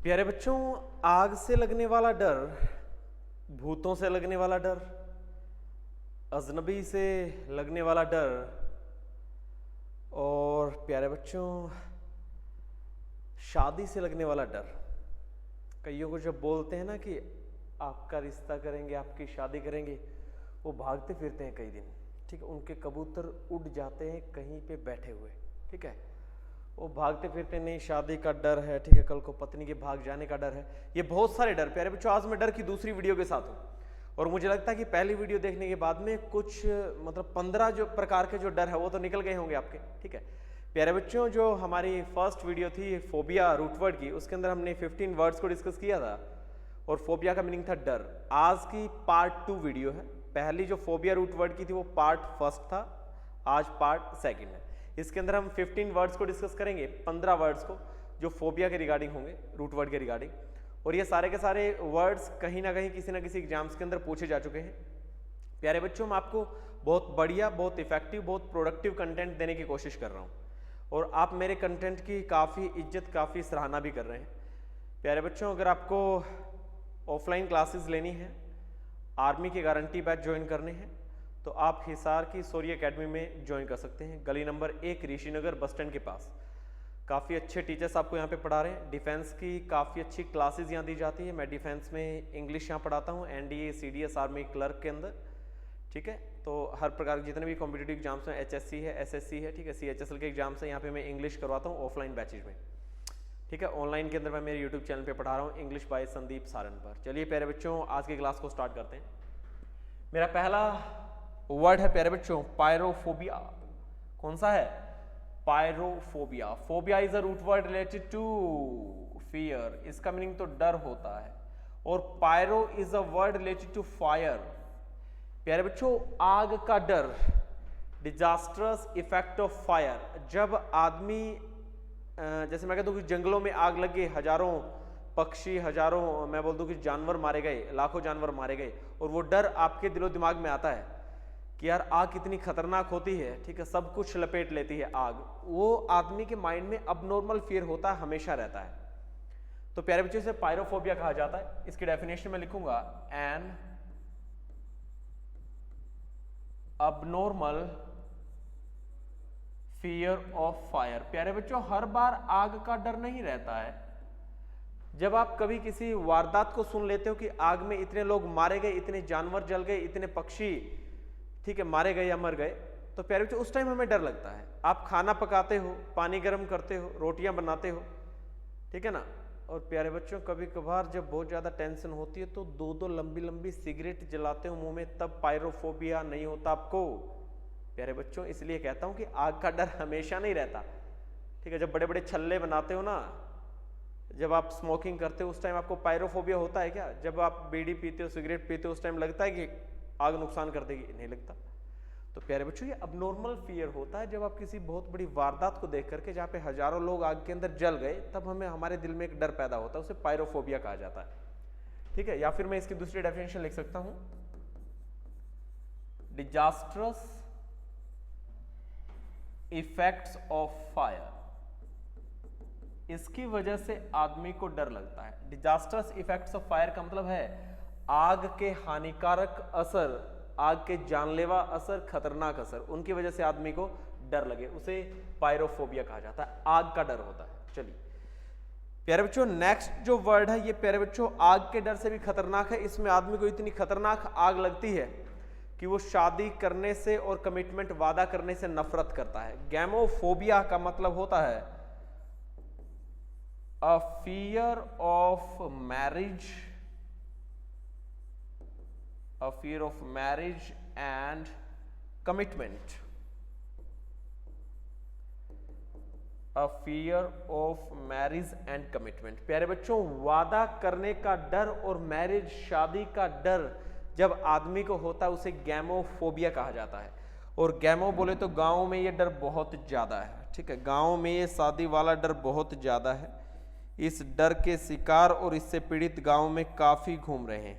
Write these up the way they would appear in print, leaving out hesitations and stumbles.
प्यारे बच्चों, आग से लगने वाला डर, भूतों से लगने वाला डर, अजनबी से लगने वाला डर और प्यारे बच्चों शादी से लगने वाला डर। कईयों को जब बोलते हैं ना कि आपका रिश्ता करेंगे, आपकी शादी करेंगे, वो भागते फिरते हैं कई दिन। ठीक है, उनके कबूतर उड़ जाते हैं कहीं पे बैठे हुए। ठीक है, वो भागते फिरते नहीं, शादी का डर है, ठीक है, कल को पत्नी के भाग जाने का डर है, ये बहुत सारे डर। प्यारे बच्चों, आज मैं डर की दूसरी वीडियो के साथ हूँ और मुझे लगता है कि पहली वीडियो देखने के बाद में कुछ 15 जो प्रकार के जो डर है वो तो निकल गए होंगे आपके। ठीक है प्यारे बच्चों, जो हमारी फर्स्ट वीडियो थी फोबिया रूट वर्ड की, उसके अंदर हमने 15 वर्ड्स को डिस्कस किया था और फोबिया का मीनिंग था डर। आज की पार्ट 2 वीडियो है। पहली जो फोबिया रूट वर्ड की थी वो पार्ट फर्स्ट था, आज पार्ट सेकंड है। इसके अंदर हम 15 वर्ड्स को डिस्कस करेंगे, 15 वर्ड्स को जो फोबिया के रिगार्डिंग होंगे, रूट वर्ड के रिगार्डिंग। और ये सारे के सारे वर्ड्स कहीं ना कहीं किसी ना किसी एग्जाम्स के अंदर पूछे जा चुके हैं। प्यारे बच्चों, मैं आपको बहुत बढ़िया, बहुत इफेक्टिव, बहुत प्रोडक्टिव कंटेंट देने की कोशिश कर रहा हूँ और आप मेरे कंटेंट की काफ़ी इज्जत, काफ़ी सराहना भी कर रहे हैं। प्यारे बच्चों, अगर आपको ऑफलाइन क्लासेस लेनी है, आर्मी के गारंटी बैच ज्वाइन करने हैं, तो आप हिसार की सौर्य एकेडमी में ज्वाइन कर सकते हैं। गली नंबर 1 ऋषिनगर बस स्टैंड के पास। काफ़ी अच्छे टीचर्स आपको यहाँ पे पढ़ा रहे हैं। डिफेंस की काफ़ी अच्छी क्लासेस यहाँ दी जाती है। मैं डिफेंस में इंग्लिश यहाँ पढ़ाता हूँ, NDA CDS आर्मी क्लर्क के अंदर। ठीक है, तो हर प्रकार के जितने भी कॉम्पिटिटिव एग्जाम्स हैं, HSC है, SSC है, ठीक है, CHSL के एग्जाम्स हैं, यहाँ पे मैं इंग्लिश करवाता हूँ ऑफलाइन बैचेज में। ठीक है, ऑनलाइन के अंदर मैं मेरे यूट्यूब चैनल पे पढ़ा रहा हूँ, इंग्लिश बाय संदीप सारनपर। चलिए प्यारे बच्चों, आज की क्लास को स्टार्ट करते हैं। मेरा पहला वर्ड है प्यारे बच्चों पायरोफोबिया। कौन सा है? Pyrophobia. Phobia is a root word related to fear. इसका मीनिंग तो डर होता है। और pyro is a word related to fire. प्यारे बच्चों, आग का डर, डिजास्टर्स इफेक्ट ऑफ फायर। जब आदमी, जैसे मैं कहता हूँ कि जंगलों में आग लग गई, हजारों पक्षी, हजारों, मैं बोल दूं कि जानवर मारे गए, लाखों जानवर मारे गए, और वो डर आपके दिलो दिमाग में आता है कि यार आग कितनी खतरनाक होती है। ठीक है, सब कुछ लपेट लेती है आग। वो आदमी के माइंड में अबनॉर्मल फियर होता है, हमेशा रहता है। तो प्यारे बच्चों, से पायरोफोबिया कहा जाता है। इसकी डेफिनेशन में लिखूंगा, an abnormal fear of fire. प्यारे बच्चों, हर बार आग का डर नहीं रहता है। जब आप कभी किसी वारदात को सुन लेते हो कि आग में इतने लोग मारे गए, इतने जानवर जल गए, इतने पक्षी, ठीक है, मारे गए या मर गए, तो प्यारे बच्चों उस टाइम हमें डर लगता है। आप खाना पकाते हो, पानी गर्म करते हो, रोटियां बनाते हो, ठीक है ना। और प्यारे बच्चों, कभी कभार जब बहुत ज्यादा टेंशन होती है तो 2-2 लंबी लंबी सिगरेट जलाते हो मुंह में, तब पायरोफोबिया नहीं होता आपको। प्यारे बच्चों, इसलिए कहता हूं कि आग का डर हमेशा नहीं रहता। ठीक है, जब बड़े बड़े छल्ले बनाते हो ना, जब आप स्मोकिंग करते हो, उस टाइम आपको पायरोफोबिया होता है क्या? जब आप बीड़ी पीते हो, सिगरेट पीते हो, उस टाइम लगता है कि आग नुकसान कर देगी? नहीं लगता। तो प्यारे बच्चों, ये अबनॉर्मल फियर होता है जब आप किसी बहुत बड़ी वारदात को देख करके, जहाँ पे हजारों लोग आग के अंदर जल गए, तब हमारे दिल में एक डर पैदा होता है, उसे पायरोफोबिया कहा जाता है। ठीक है, या फिर मैं इसकी दूसरी डेफिनेशन लिख सकता हूं, डिजास्टर्स इफेक्ट्स ऑफ फायर। इसकी वजह से आदमी को डर लगता है। डिजास्टर्स इफेक्ट्स ऑफ फायर का मतलब है आग के हानिकारक असर, आग के जानलेवा असर, खतरनाक असर, उनकी वजह से आदमी को डर लगे, उसे पायरोफोबिया कहा जाता है। आग का डर होता है। चलिए प्यारे बच्चों, नेक्स्ट जो वर्ड है, ये प्यारे बच्चों आग के डर से भी खतरनाक है। इसमें आदमी को इतनी खतरनाक आग लगती है कि वो शादी करने से और कमिटमेंट, वादा करने से नफरत करता है। गैमोफोबिया का मतलब होता है a fear of marriage, a fear of marriage and commitment, a fear of marriage and commitment। प्यारे बच्चों, वादा करने का डर और मैरिज, शादी का डर जब आदमी को होता है, उसे गैमोफोबिया कहा जाता है। और गैमो बोले तो गांव में ये डर बहुत ज्यादा है। ठीक है, गांव में ये शादी वाला डर बहुत ज्यादा है। इस डर के शिकार और इससे पीड़ित गांव में काफी घूम रहे हैं।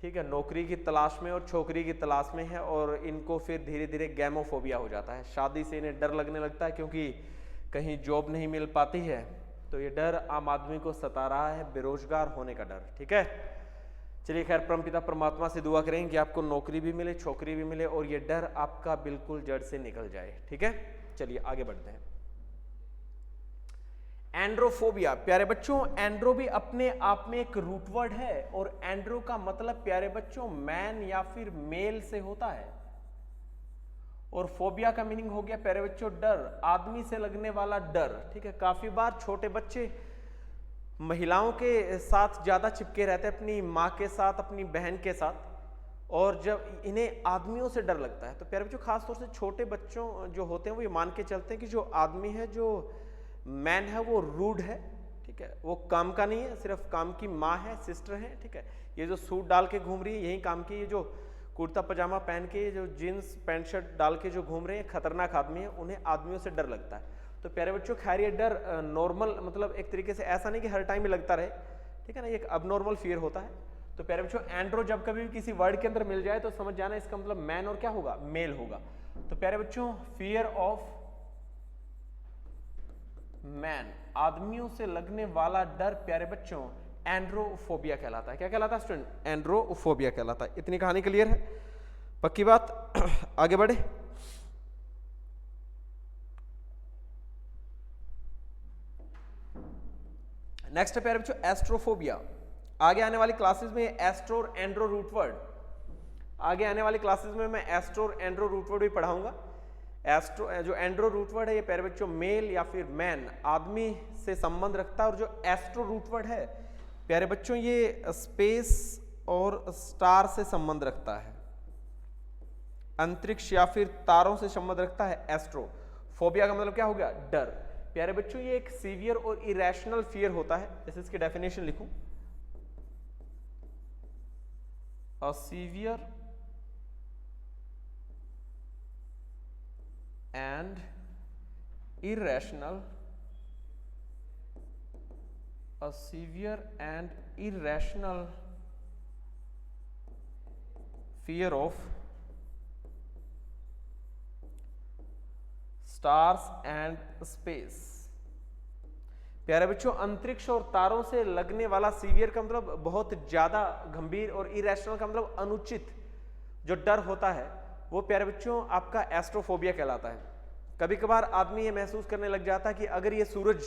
ठीक है, नौकरी की तलाश में और छोकरी की तलाश में है, और इनको फिर धीरे धीरे गैमोफोबिया हो जाता है। शादी से इन्हें डर लगने लगता है क्योंकि कहीं जॉब नहीं मिल पाती है, तो ये डर आम आदमी को सता रहा है, बेरोजगार होने का डर। ठीक है, चलिए खैर परमपिता परमात्मा से दुआ करेंगे कि आपको नौकरी भी मिले, छोकरी भी मिले और ये डर आपका बिल्कुल जड़ से निकल जाए। ठीक है, चलिए आगे बढ़ते हैं। एंड्रोफोबिया, प्यारे बच्चों एंड्रो भी अपने आप में एक रूट वर्ड है और एंड्रो का मतलब प्यारे बच्चों मैन या फिर मेल से होता है और फोबिया का मीनिंग हो गया प्यारे बच्चों डर, आदमी से लगने वाला डर। ठीक है, काफी बार छोटे बच्चे महिलाओं के साथ ज्यादा चिपके रहते हैं, अपनी माँ के साथ, अपनी बहन के साथ, और जब इन्हें आदमियों से डर लगता है तो प्यारे बच्चों खासतौर से छोटे बच्चों जो होते हैं वो ये मान के चलते हैं कि जो आदमी है, जो मैन है, वो रूड है। ठीक है, वो काम का नहीं है, सिर्फ काम की माँ है, सिस्टर है। ठीक है, ये जो सूट डाल के घूम रही है यही काम की, ये जो कुर्ता पजामा पहन के, जो जीन्स पैंट शर्ट डाल के जो घूम रहे हैं खतरनाक आदमी है, उन्हें आदमियों से डर लगता है। तो प्यारे बच्चों खैर ये डर नॉर्मल, मतलब एक तरीके से ऐसा नहीं कि हर टाइम ही लगता रहे। ठीक है ना, एक अबनॉर्मल फियर होता है। तो प्यारे बच्चों एंड्रो जब कभी भी किसी वर्ड के अंदर मिल जाए तो समझ जाना इसका मतलब मैन और क्या होगा, मेल होगा। तो प्यारे बच्चों फियर ऑफ मैन, आदमियों से लगने वाला डर प्यारे बच्चों एंड्रोफोबिया कहलाता है। क्या कहलाता है स्टूडेंट? एंड्रोफोबिया कहलाता है। इतनी कहानी क्लियर है, पक्की बात? आगे बढ़े। नेक्स्ट है प्यारे बच्चों एस्ट्रोफोबिया। आगे आने वाली क्लासेस में एस्ट्रो और एंड्रो रूट वर्ड, आगे आने वाली क्लासेस में मैं एस्ट्रो और एंड्रो रूट वर्ड भी पढ़ाऊंगा। एस्ट्रो जो एंड्रो रूट वर्ड है ये प्यारे बच्चों मेल या फिर मैन, आदमी से संबंध रखता है, और जो एस्ट्रो रूट वर्ड है प्यारे बच्चों ये स्पेस और स्टार से संबंध रखता है, अंतरिक्ष या फिर तारों से संबंध रखता है। एस्ट्रो फोबिया का मतलब क्या हो गया? डर। प्यारे बच्चों ये एक सीवियर और इरेशनल फियर होता है, जैसे इसकी डेफिनेशन लिखूं, a severe and irrational, a severe and irrational fear of stars and space। प्यारे बच्चों अंतरिक्ष और तारों से लगने वाला सीवियर का मतलब बहुत ज्यादा गंभीर, और इरेशनल का मतलब अनुचित जो डर होता है वो प्यारे बच्चों आपका एस्ट्रोफोबिया कहलाता है। कभी कभार आदमी ये महसूस करने लग जाता है कि अगर ये सूरज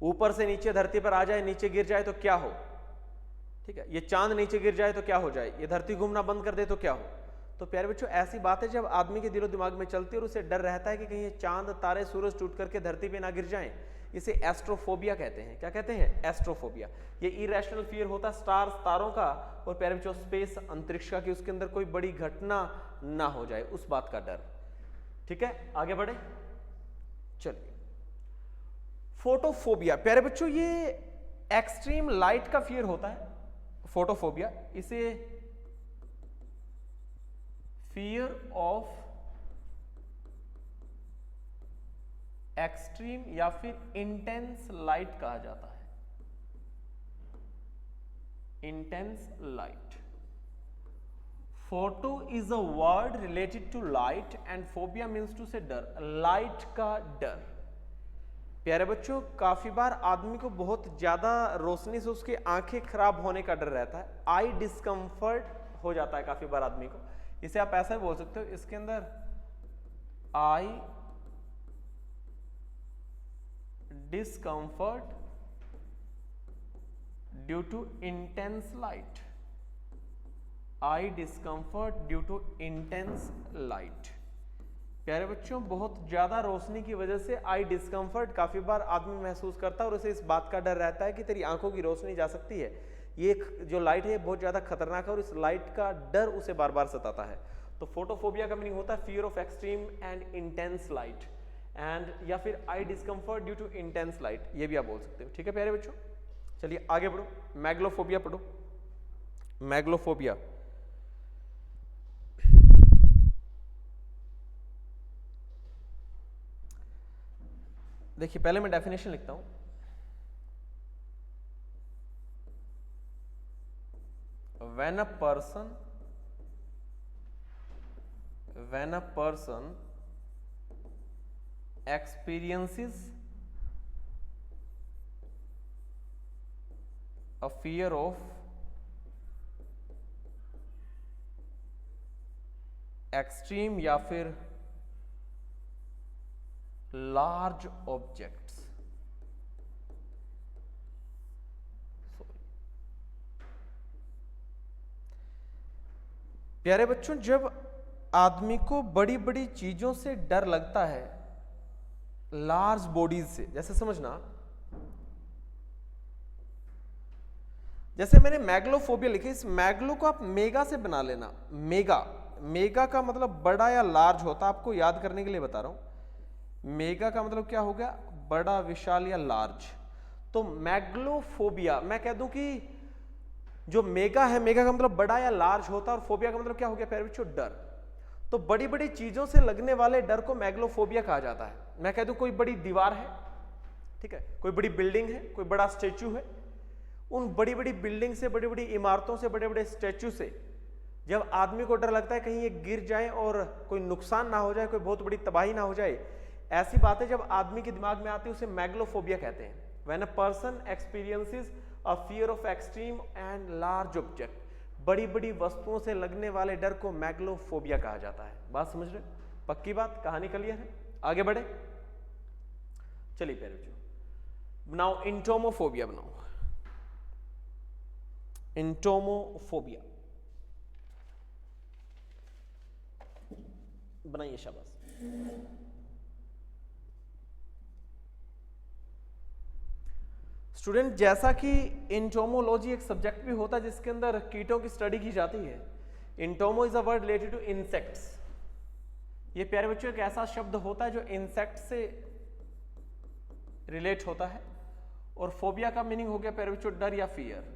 ऊपर से नीचे धरती पर आ जाए, नीचे गिर जाए तो क्या हो। ठीक है, ये चांद नीचे गिर जाए तो क्या हो जाए, ये धरती घूमना बंद कर दे तो क्या हो। तो प्यारे बच्चों ऐसी बात है जब आदमी के दिलो दिमाग में चलती है और उसे डर रहता है कि कहीं ये चांद तारे सूरज टूट करके धरती पे ना गिर जाएं, इसे एस्ट्रोफोबिया कहते हैं। क्या कहते हैं? एस्ट्रोफोबिया। ये इरेशनल फियर होता है स्टार्स, तारों का, और प्यारे बच्चों स्पेस, अंतरिक्ष का, कि उसके अंदर कोई बड़ी घटना ना हो जाए, उस बात का डर। ठीक है, आगे बढ़े। चलिए फोटोफोबिया, प्यारे बच्चों ये एक्सट्रीम लाइट का फियर होता है, फोटोफोबिया। इसे फियर ऑफ एक्सट्रीम या फिर इंटेंस लाइट कहा जाता है, intense light. Photo is a word related to light and phobia means to से डर, लाइट का डर। प्यारे बच्चों काफी बार आदमी को बहुत ज्यादा रोशनी से उसकी आंखें खराब होने का डर रहता है, आई डिस्कंफर्ट हो जाता है काफी बार आदमी को। इसे आप ऐसा बोल सकते हो, इसके अंदर आई discomfort due to intense light, eye discomfort due to intense light। प्यारे बच्चों बहुत ज्यादा रोशनी की वजह से आई डिस्कम्फर्ट काफी बार आदमी महसूस करता है और उसे इस बात का डर रहता है कि तेरी आंखों की रोशनी जा सकती है, ये जो लाइट है बहुत ज्यादा खतरनाक है, और इस लाइट का डर उसे बार बार सताता है। तो फोटोफोबिया का मीनिंग होता है fear of extreme and intense light, and या फिर eye discomfort due to intense light, ये भी आप बोल सकते हो। ठीक है प्यारे बच्चों, चलिए आगे बढ़ो। मैग्लोफोबिया पढ़ो। मैग्लोफोबिया देखिए पहले मैं डेफिनेशन लिखता हूं। when a person experiences a fear of extreme या फिर लार्ज ऑब्जेक्ट्स। प्यारे बच्चों, जब आदमी को बड़ी बड़ी चीजों से डर लगता है, लार्ज बॉडीज से, जैसे समझना, जैसे मैंने मैग्लोफोबिया लिखी, इस मैग्लो को आप मेगा से बना लेना। मेगा, मेगा का मतलब बड़ा या लार्ज होता है, आपको याद करने के लिए बता रहा हूं। मेगा का मतलब क्या हो गया? बड़ा, विशाल या लार्ज। तो मैग्लोफोबिया, मैं कह दूं कि जो मेगा है, मेगा का मतलब बड़ा या लार्ज होता है, और फोबिया का मतलब क्या हो गया प्यारे बच्चों? डर। तो बड़ी बड़ी चीजों से लगने वाले डर को मैग्लोफोबिया कहा जाता है। मैं कह दूं कोई बड़ी दीवार है, ठीक है, कोई बड़ी बिल्डिंग है, कोई बड़ा स्टेच्यू है, उन बड़ी बड़ी बिल्डिंग से, बड़ी बड़ी इमारतों से, बड़े बड़े स्टैच्यू से जब आदमी को डर लगता है कहीं ये गिर जाए और कोई नुकसान ना हो जाए, कोई बहुत बड़ी तबाही ना हो जाए, ऐसी बातें जब आदमी के दिमाग में आती है उसे मैग्लोफोबिया कहते हैं। When a person experiences a fear of extreme and large object, बड़ी बड़ी वस्तुओं से लगने वाले डर को मैग्लोफोबिया कहा जाता है। बात समझ रहे? पक्की बात, कहानी क्लियर है? आगे बढ़े, चलिए प्यारे बच्चों, बनाओ इंटोमोफोबिया, बनाओ इंटोमोफोबिया, बनाइए, शाबाश। स्टूडेंट, जैसा कि इंटोमोलॉजी एक सब्जेक्ट भी होता है जिसके अंदर कीटों की स्टडी की जाती है, entomo is a word related to insects. ये प्यारे बच्चों एक ऐसा शब्द होता है जो इंसेक्ट से रिलेट होता है, और फोबिया का मीनिंग हो गया प्यारे बच्चों डर या फियर।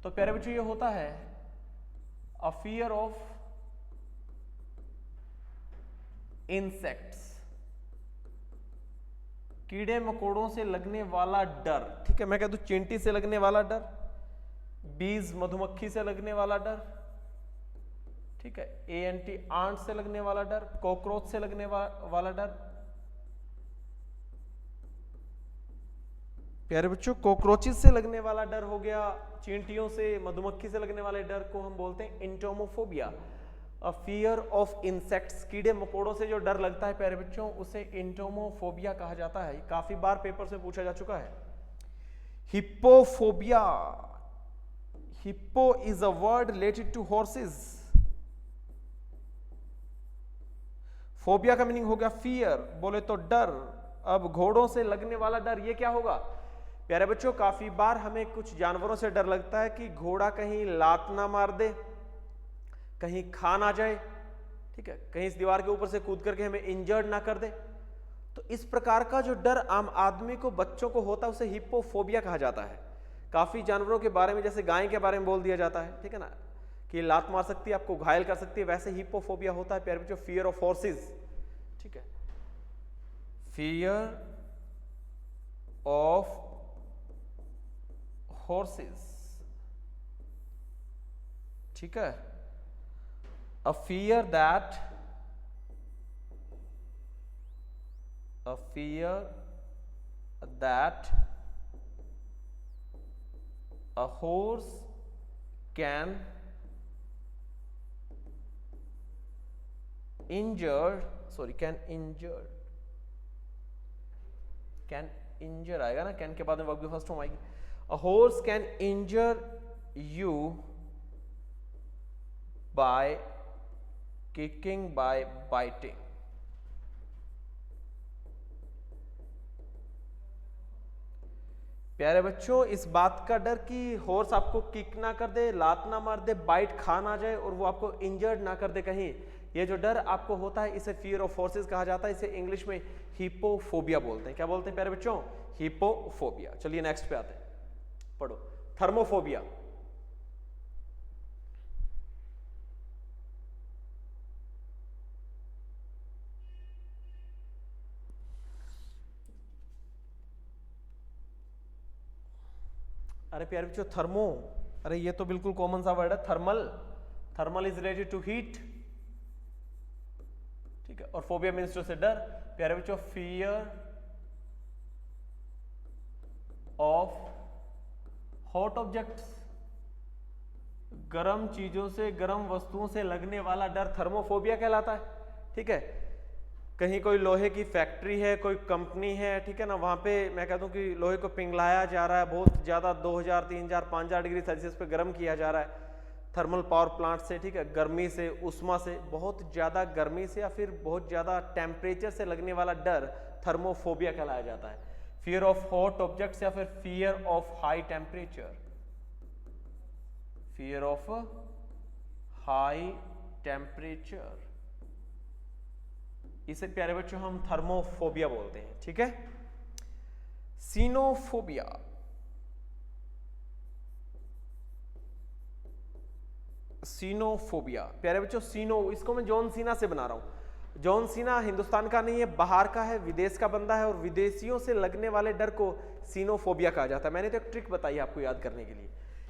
तो प्यारे बच्चों ये होता है अ फियर ऑफ इंसेक्ट्स, कीड़े मकोड़ों से लगने वाला डर। ठीक है, मैं कह दूं चींटी से लगने वाला डर, बीज मधुमक्खी से लगने वाला डर, ठीक है, एंटी आंट से लगने वाला डर, कॉकरोच से लगने वाला डर। प्यारे बच्चों, कॉकरोचेस से लगने वाला डर हो गया, चींटियों से, मधुमक्खी से लगने वाले डर को हम बोलते हैं इंटोमोफोबिया। अ फियर ऑफ इंसेक्ट्स, कीड़े मकोड़ों से जो डर लगता है प्यारे बच्चों, उसे इंटोमोफोबिया कहा जाता है। काफी बार पेपर से पूछा जा चुका है। Hippophobia, hippo is a word related to horses. Phobia का मीनिंग हो गया फियर, बोले तो डर। अब घोड़ों से लगने वाला डर, ये क्या होगा प्यारे बच्चों? काफी बार हमें कुछ जानवरों से डर लगता है कि घोड़ा कहीं लात ना मार दे, कहीं खा ना जाए, ठीक है, कहीं इस दीवार के ऊपर से कूद करके हमें इंजर्ड ना कर दे। तो इस प्रकार का जो डर आम आदमी को, बच्चों को होता है, उसे हिप्पोफोबिया कहा जाता है। काफी जानवरों के बारे में, जैसे गाय के बारे में बोल दिया जाता है, ठीक है ना, कि लात मार सकती है, आपको घायल कर सकती है, वैसे हिप्पोफोबिया होता है प्यारे बच्चों फियर ऑफ हॉर्सेस। ठीक है, फियर ऑफ हॉर्सेस, ठीक है, a fear that a horse can injure आएगा ना, कैन के बाद में वर्ब की फर्स्ट फॉर्म आएगी। A horse can injure you by kicking, by biting। प्यारे बच्चों, इस बात का डर कि हॉर्स आपको किक ना कर दे, लात ना मार दे, बाइट खा ना जाए और वो आपको इंजर्ड ना कर दे कहीं, ये जो डर आपको होता है, इसे फियर ऑफ हॉर्सेस कहा जाता है। इसे इंग्लिश में हिप्पोफोबिया बोलते हैं। क्या बोलते हैं प्यारे बच्चों? हिप्पोफोबिया। चलिए नेक्स्ट पे आते हैं, पढ़ो थर्मोफोबिया। अरे प्यारे बच्चों, थर्मो, अरे ये तो बिल्कुल कॉमन सा वर्ड है, thermal. Thermal is related to heat, ठीक है, और फोबिया मीन्स टू से डर। प्यारे बच्चों, फियर ऑफ हॉट ऑब्जेक्ट्स, गर्म चीजों से, गर्म वस्तुओं से लगने वाला डर थर्मोफोबिया कहलाता है। ठीक है, कहीं कोई लोहे की फैक्ट्री है, कोई कंपनी है, ठीक है ना, वहां पे मैं कहता हूँ कि लोहे को पिघलाया जा रहा है, बहुत ज्यादा 2000, 3000, 5000 डिग्री सेल्सियस पे गर्म किया जा रहा है थर्मल पावर प्लांट से। ठीक है, गर्मी से, उष्मा से, बहुत ज्यादा गर्मी से या फिर बहुत ज्यादा टेम्परेचर से लगने वाला डर थर्मोफोबिया कहलाया जाता है। फियर ऑफ हॉट ऑब्जेक्ट्स या फिर fear of high temperature, fear of high temperature, इसे प्यारे बच्चों हम थर्मोफोबिया बोलते हैं। ठीक है, सीनोफोबिया, सीनोफोबिया प्यारे बच्चों, सीनो इसको मैं जॉन सीना से बना रहा हूं। जॉन सीना हिंदुस्तान का नहीं है, बाहर का है, विदेश का बंदा है, और विदेशियों से लगने वाले डर को सीनोफोबिया कहा जाता है। मैंने तो एक ट्रिक बताई आपको याद करने के लिए,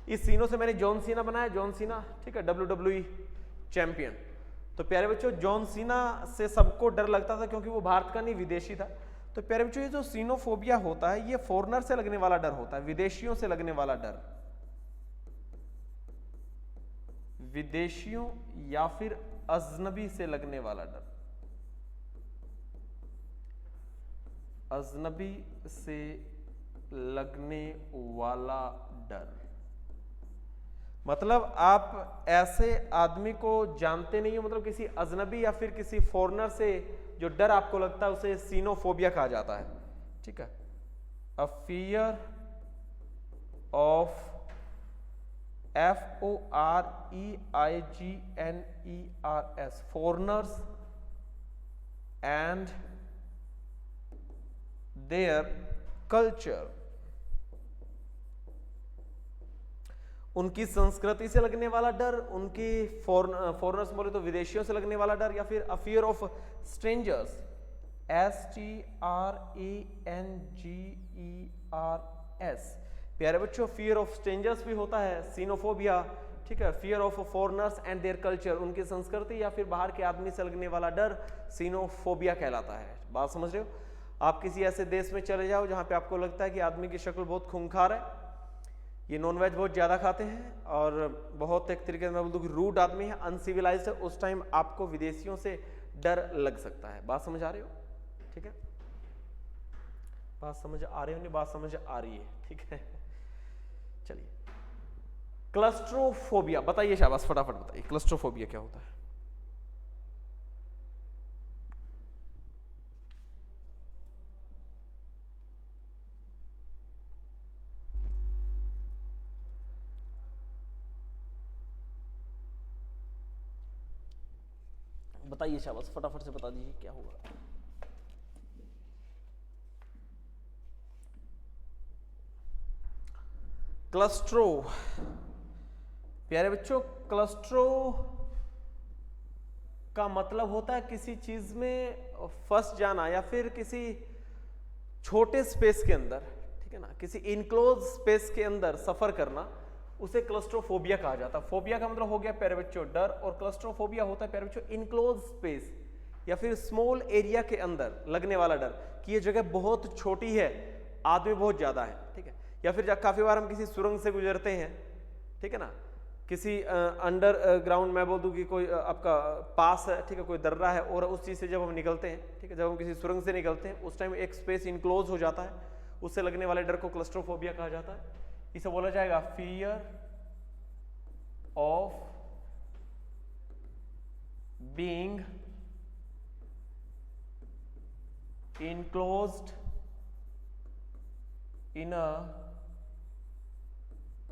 इस सीनो से मैंने जॉन सीना बनाया, जॉन सीना, ठीक है, WWE चैंपियन। तो प्यारे बच्चों जॉन सीना से सबको डर लगता था क्योंकि वो भारत का नहीं, विदेशी था। तो प्यारे बच्चों ये जो सीनोफोबिया होता है ये फॉरेनर से लगने वाला डर होता है, विदेशियों से लगने वाला डर, विदेशियों या फिर अजनबी से लगने वाला डर, अजनबी से लगने वाला डर। मतलब आप ऐसे आदमी को जानते नहीं हो, मतलब किसी अजनबी या फिर किसी फॉरेनर से जो डर आपको लगता है उसे सीनोफोबिया कहा जाता है। ठीक है, a fear of FOREIGNERS, foreigners and their culture, उनकी संस्कृति से लगने वाला डर, उनकी फॉरेनर्स बोले तो विदेशियों से लगने वाला डर, या फिर a fear of strangers, STRANGERS। प्यारे बच्चों फियर ऑफ स्ट्रेंजर्स भी होता है सीनोफोबिया। ठीक है, fear of foreigners and their culture, उनकी संस्कृति या फिर बाहर के आदमी से लगने वाला डर सीनोफोबिया कहलाता है। बात समझ रहे हो? आप किसी ऐसे देश में चले जाओ जहां पे आपको लगता है कि आदमी की शक्ल बहुत खूंखार है, ये नॉनवेज बहुत ज़्यादा खाते हैं और बहुत एक तरीके से मैं बोल दूं कि रूड आदमी है, अनसिविलाइज्ड है, उस टाइम आपको विदेशियों से डर लग सकता है। बात समझ आ रही हो? ठीक है, बात समझ आ रही हो? नहीं, बात समझ आ रही है। ठीक है, चलिए क्लस्ट्रोफोबिया बताइए, शाबाश, फटाफट बताइए क्लस्ट्रोफोबिया क्या होता है। बताइए शाबाश, फटाफट से बता दीजिए क्या होगा। क्लस्ट्रो प्यारे बच्चों, क्लस्ट्रो का मतलब होता है किसी चीज में फंस जाना या फिर किसी छोटे स्पेस के अंदर, ठीक है ना, किसी इनक्लोज स्पेस के अंदर सफर करना, उसे क्लस्ट्रोफोबिया कहा जाता है। फोबिया का मतलब हो गया प्यारे बच्चों डर, और क्लस्ट्रोफोबिया होता है प्यारे बच्चों इनक्लोज स्पेस या फिर स्मॉल एरिया के अंदर लगने वाला डर, कि ये जगह बहुत छोटी है, आदमी बहुत ज्यादा है। ठीक है, या फिर काफी बार हम किसी सुरंग से गुजरते हैं, ठीक है ना, किसी अंडरग्राउंड मैं बोल दूं कि कोई आपका पास है, ठीक है, कोई दर्रा है, और उस चीज से जब हम निकलते हैं, ठीक है, जब हम किसी सुरंग से निकलते हैं उस टाइम एक स्पेस इनक्लोज हो जाता है, उससे लगने वाले डर को क्लस्ट्रोफोबिया कहा जाता है। इसे बोला जाएगा fear of being enclosed in a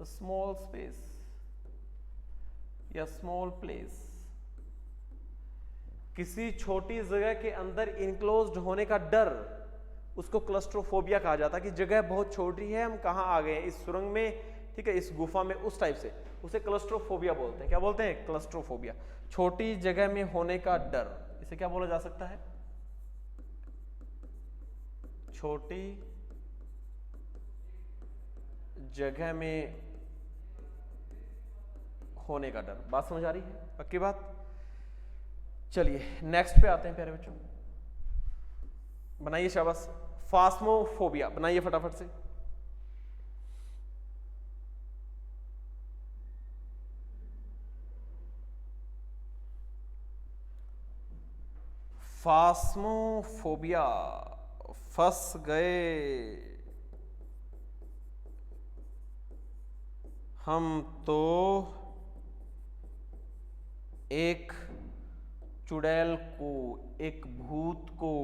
small space या स्मॉल प्लेस। किसी छोटी जगह के अंदर इनक्लोज्ड होने का डर, उसको क्लस्ट्रोफोबिया कहा जाता है, कि जगह बहुत छोटी है, हम कहां आ गए हैं, इस सुरंग में, ठीक है, इस गुफा में, उस टाइप से, उसे क्लस्ट्रोफोबिया बोलते हैं। क्या बोलते हैं? क्लस्ट्रोफोबिया। छोटी जगह में होने का डर, इसे क्या बोला जा सकता है? छोटी जगह में होने का डर। बात समझ आ रही है? पक्की बात। चलिए नेक्स्ट पे आते हैं प्यारे बच्चों, बनाइए शाबाश। फास्मोफोबिया बनाइए फटाफट से। फास्मोफोबिया, फंस गए हम तो एक चुड़ैल को, एक भूत को।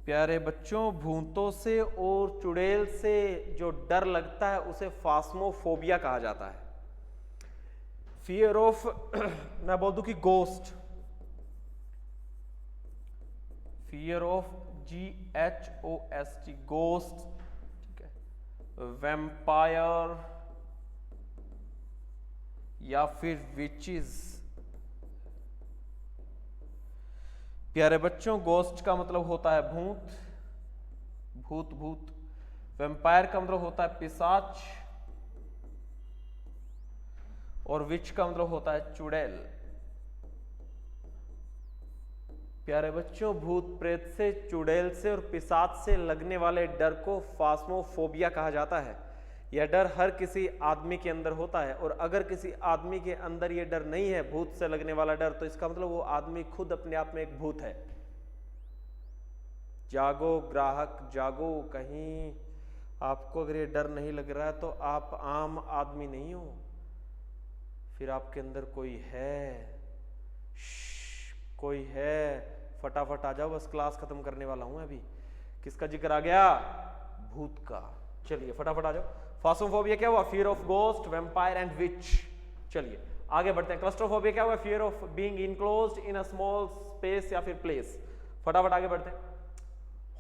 प्यारे बच्चों, भूतों से और चुड़ैल से जो डर लगता है उसे फास्मोफोबिया कहा जाता है। फियर ऑफ मैं बोल दूं कि ghost, fear of GHOST, ghost, ठीक है, वैम्पायर या फिर विचेस। प्यारे बच्चों, गोस्ट का मतलब होता है भूत, भूत भूत। वैम्पायर का मतलब होता है पिशाच, और विच का मतलब होता है चुड़ैल। प्यारे बच्चों, भूत प्रेत से, चुड़ैल से और पिशाच से लगने वाले डर को फास्मोफोबिया कहा जाता है। यह डर हर किसी आदमी के अंदर होता है, और अगर किसी आदमी के अंदर यह डर नहीं है, भूत से लगने वाला डर, तो इसका मतलब वो आदमी खुद अपने आप में एक भूत है। जागो ग्राहक जागो, कहीं आपको अगर ये डर नहीं लग रहा है तो आप आम आदमी नहीं हो, फिर आपके अंदर कोई है, कोई है। फटाफट आ जाओ, बस क्लास खत्म करने वाला हूं अभी। किसका जिक्र आ गया? भूत का। चलिए फटाफट आ जाओ। फास्मोफोबिया क्या हुआ? Fear of ghost, vampire and which. चलिए आगे बढ़ते हैं। क्लस्ट्रोफोबिया क्या हुआ? Fear of being enclosed in a small space या फिर प्लेस। फटाफट आगे बढ़ते हैं।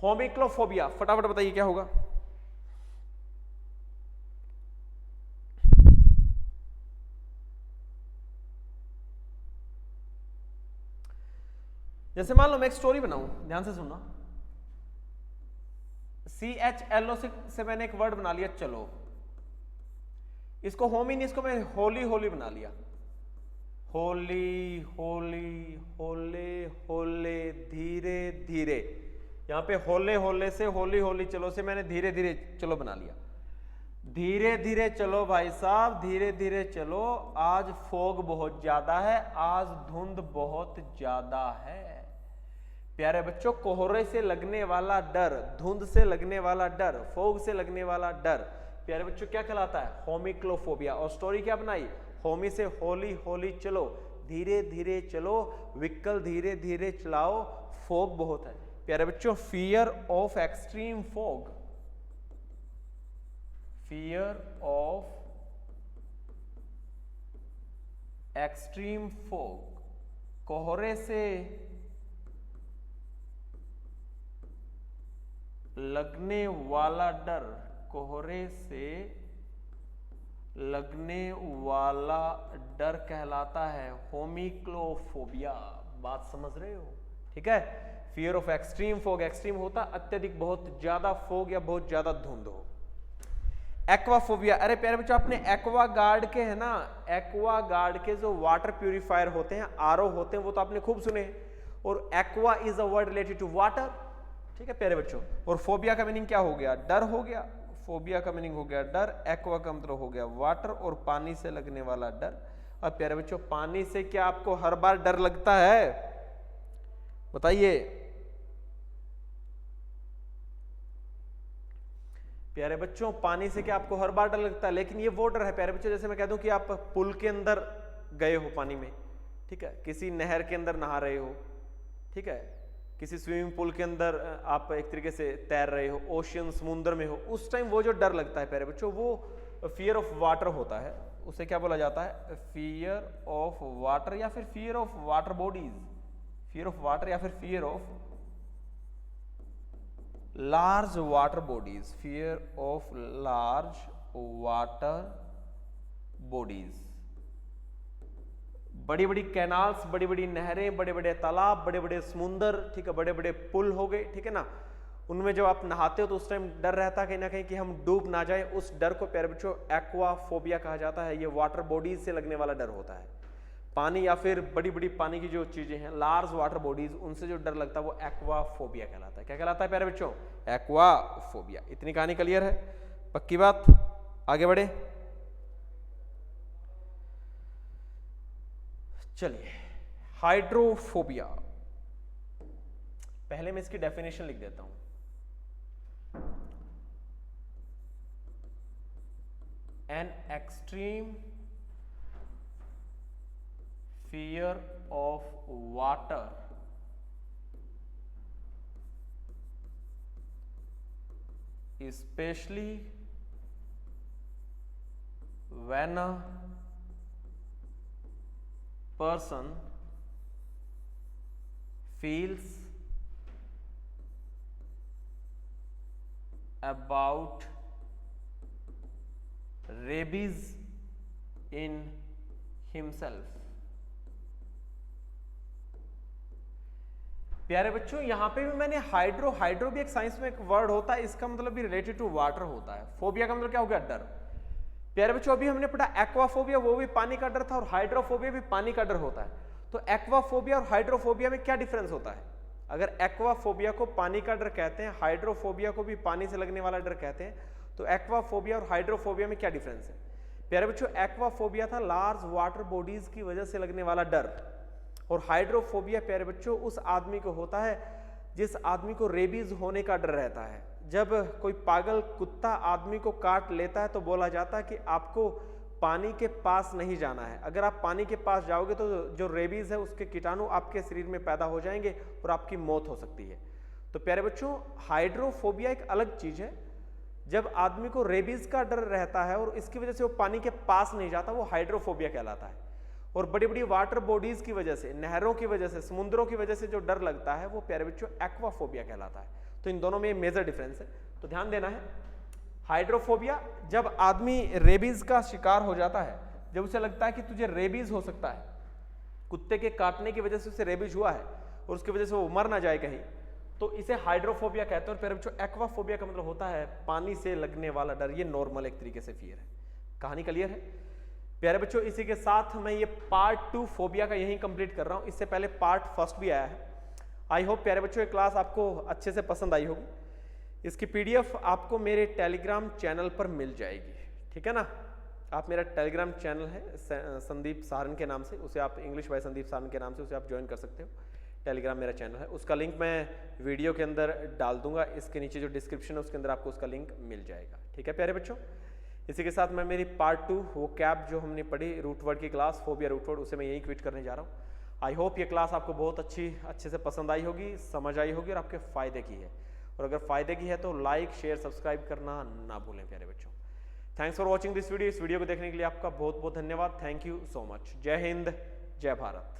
होमिक्लोफोबिया, फटाफट बताइए क्या होगा? जैसे मान लो मैं एक स्टोरी बनाऊं, ध्यान से सुनना। CHLO से मैंने एक वर्ड बना लिया चलो, इसको होमी नहीं, इसको मैं होली होली बना लिया। होली होली होले होले धीरे धीरे। यहां पे होले होले से, होली होली चलो से मैंने धीरे धीरे चलो बना लिया। धीरे धीरे चलो भाई साहब, धीरे धीरे चलो। आज फॉग बहुत ज्यादा है, आज धुंध बहुत ज्यादा है। प्यारे बच्चों, कोहरे से लगने वाला डर, धुंध से लगने वाला डर, फॉग से लगने वाला डर, प्यारे बच्चों क्या कहलाता है? होमिक्लोफोबिया। और स्टोरी क्या बनाई? होमी से होली होली चलो, धीरे धीरे चलो, व्हीकल धीरे धीरे चलाओ, फॉग बहुत है। प्यारे बच्चों, fear of extreme fog, fear of extreme fog, कोहरे से लगने वाला डर, कोहरे से लगने वाला डर कहलाता है होमिक्लोफोबिया। बात समझ रहे हो? ठीक है। Fear of extreme fog, extreme होता अत्यधिक, बहुत ज्यादा फॉग या बहुत ज्यादा धुंध हो। एक्वाफोबिया, अरे प्यारे बच्चों, आपने एक्वा गार्ड के है ना, एक्वा गार्ड के जो वाटर प्यूरिफायर होते हैं, RO होते हैं, वो तो आपने खूब सुने। और aqua is a word related to water, ठीक है प्यारे बच्चों। और फोबिया का मीनिंग क्या हो गया? डर हो गया। फोबिया का मीनिंग हो गया डर, एक्वा का मतलब हो गया वाटर, और पानी से लगने वाला डर। अब प्यारे बच्चों, पानी से क्या आपको हर बार डर लगता है? बताइए प्यारे बच्चों, पानी से क्या आपको हर बार डर लगता है? लेकिन ये वो डर है प्यारे बच्चों, जैसे मैं कह दूं कि आप पुल के अंदर गए हो पानी में, ठीक है, किसी नहर के अंदर नहा रहे हो, ठीक है, किसी स्विमिंग पूल के अंदर आप एक तरीके से तैर रहे हो, ओशियन समुद्र में हो, उस टाइम वो जो डर लगता है प्यारे बच्चों, वो फियर ऑफ वाटर होता है। उसे क्या बोला जाता है? फियर ऑफ वाटर, या फिर fear of water bodies, fear of water, या फिर fear of large water bodies, fear of large water bodies. बड़ी बड़ी कैनाल्स, बड़ी बड़ी नहरें, बड़े बड़े तालाब, बड़े बड़े समुंदर, ठीक है, बड़े बड़े पुल हो गए, ठीक है ना, उनमें जब आप नहाते हो तो उस टाइम डर रहता है कहीं ना कहीं कि हम डूब ना जाए। उस डर को प्यारे बच्चों एक्वाफोबिया कहा जाता है। ये वाटर बॉडीज से लगने वाला डर होता है। पानी या फिर बड़ी बड़ी पानी की जो चीजें हैं, लार्ज वाटर बॉडीज, उनसे जो डर लगता है वो एक्वाफोबिया कहलाता है। क्या कहलाता है प्यारे बच्चों? एक्वाफोबिया। इतनी कहानी क्लियर है? पक्की बात? आगे बढ़े। चलिए, हाइड्रोफोबिया, पहले मैं इसकी डेफिनेशन लिख देता हूं। An extreme fear of water especially when a person feels about rabies in himself। प्यारे बच्चों, यहां पे भी मैंने हाइड्रो भी एक साइंस में एक वर्ड होता है, इसका मतलब भी रिलेटेड टू वाटर होता है। फोबिया का मतलब क्या हो गया? डर। प्यारे बच्चों, अभी हमने पढ़ा एक्वाफोबिया, वो भी पानी का डर था, और हाइड्रोफोबिया भी पानी का डर होता है। तो एक्वाफोबिया और हाइड्रोफोबिया में क्या डिफरेंस होता है? अगर एक्वाफोबिया को पानी का डर कहते हैं, हाइड्रोफोबिया को भी पानी से लगने वाला डर कहते हैं, तो एक्वाफोबिया और हाइड्रोफोबिया में क्या डिफरेंस है? प्यारे बच्चों, एक्वाफोबिया था लार्ज वाटर बॉडीज की वजह से लगने वाला डर, और हाइड्रोफोबिया प्यारे बच्चों उस आदमी को होता है जिस आदमी को रेबीज होने का डर रहता है। जब कोई पागल कुत्ता आदमी को काट लेता है तो बोला जाता है कि आपको पानी के पास नहीं जाना है। अगर आप पानी के पास जाओगे तो जो रेबीज है उसके कीटाणु आपके शरीर में पैदा हो जाएंगे और आपकी मौत हो सकती है। तो प्यारे बच्चों, हाइड्रोफोबिया एक अलग चीज है। जब आदमी को रेबीज का डर रहता है और इसकी वजह से वो पानी के पास नहीं जाता, वो हाइड्रोफोबिया कहलाता है। और बड़ी बड़ी वाटर बॉडीज की वजह से, नहरों की वजह से, समुद्रों की वजह से जो डर लगता है वो प्यारे बच्चों एक्वाफोबिया कहलाता है। तो इन दोनों में मेजर डिफरेंस है, तो ध्यान देना है। हाइड्रोफोबिया, जब आदमी रेबीज का शिकार हो जाता है, जब उसे लगता है कि तुझे रेबीज हो सकता है, कुत्ते के काटने की वजह से उसे रेबीज हुआ है और उसकी वजह से वो मर ना जाए कहीं, तो इसे हाइड्रोफोबिया कहते हैं। और प्यारे बच्चों, एक्वाफोबिया का मतलब होता है पानी से लगने वाला डर। ये नॉर्मल एक तरीके से फियर है। कहानी क्लियर है प्यारे बच्चों? इसी के साथ मैं ये पार्ट 2 फोबिया का यहीं कंप्लीट कर रहा हूं। इससे पहले पार्ट 1 भी आया है। आई होप प्यारे बच्चों ये क्लास आपको अच्छे से पसंद आई होगी। इसकी पीडीएफ आपको मेरे टेलीग्राम चैनल पर मिल जाएगी, ठीक है ना? आप, मेरा टेलीग्राम चैनल है संदीप सारन के नाम से, उसे आप इंग्लिश बाय संदीप सारन के नाम से उसे आप ज्वाइन कर सकते हो। टेलीग्राम मेरा चैनल है, उसका लिंक मैं वीडियो के अंदर डाल दूंगा। इसके नीचे जो डिस्क्रिप्शन है उसके अंदर आपको उसका लिंक मिल जाएगा, ठीक है प्यारे बच्चों? इसी के साथ मैं मेरी पार्ट 2 वो कैप जो हमने पढ़ी रूट वर्ड की क्लास, फोबिया रूट वर्ड, उसे मैं यही क्विट करने जा रहा हूँ। आई होप ये क्लास आपको बहुत अच्छे से पसंद आई होगी, समझ आई होगी और आपके फायदे की है। और अगर फायदे की है तो लाइक शेयर सब्सक्राइब करना ना भूलें प्यारे बच्चों। Thanks for watching this video. इस वीडियो को देखने के लिए आपका बहुत बहुत धन्यवाद। Thank you so much. जय हिंद, जय भारत।